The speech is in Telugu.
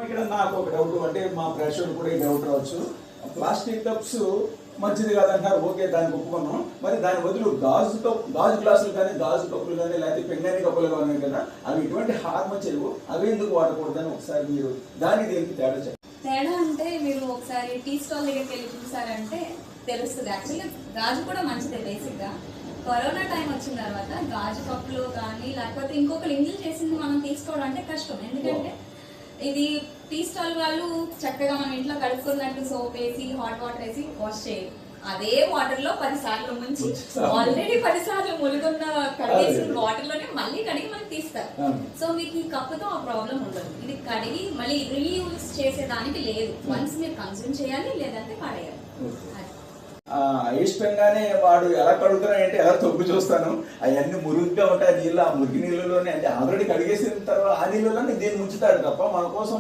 ఇక్కడ నాకు ఒక డౌట్, అంటే మా ప్రేక్షకులు కూడా ఈ డౌట్ రావచ్చు. ప్లాస్టిక్ కప్స్ మంచిది కాదంటారు, ఓకే, దాన్ని ఒప్పుకున్నాం. మరి దాని బదులు గాజు గ్లాసులు కానీ, గాజు కప్పులు కానీ, లేకపోతే పెంగాని కప్పులు కానీ కదా, అవి ఎటువంటి హార్మ్ చేయవు, అవి ఎందుకు వాడకూడదని ఒకసారి మీరు దానికి దేనికి తేడా చెప్పండి. తేడా అంటే మీరు ఒకసారి టీ స్టాల్ దగ్గరికి వెళ్ళి చూసారంటే తెలుస్తుంది. యాక్చువల్లీ గాజు కూడా మంచిదే. బేసిక్గా కరోనా టైం వచ్చిన తర్వాత గాజు కప్పులు కానీ లేకపోతే ఇంకొకరు ఇంజిల్ చేసింది మనం తీసుకోవడం అంటే కష్టం. ఎందుకంటే ఇది టీ స్టాల్ వాళ్ళు చక్కగా మనం ఇంట్లో కడుక్కున్నట్టు సోప్ వేసి హాట్ వాటర్ వేసి వాష్ చేయరు. అదే వాటర్ లో 10 సార్లు ముంచి ఆల్రెడీ 10 సార్లు ములుగున్న కడిగేసిన వాటర్ లోనే మళ్ళీ కడిగి మనకి తీస్తారు. సో మీకు ఈ కప్పుతో ఆ ప్రాబ్లం ఉండదు. ఇది కడిగి మళ్ళీ రీయూజ్ చేసేదానికి లేదు. వన్స్ మీరు కన్స్యూమ్ చేయాలి, లేదంటే పడేయాలి. ఇష్టంగానే వాడు ఎలా కడుగుతానంటే ఎలా తొక్కు చూస్తాను, అవన్నీ మురుగుగా ఉంటాయి నీళ్ళు. ఆ మురికి నీళ్ళలోనే అంటే ఆల్రెడీ కడిగేసిన తర్వాత ఆ నీళ్ళలోనే దీన్ని ముంచుతాడు తప్ప మన కోసం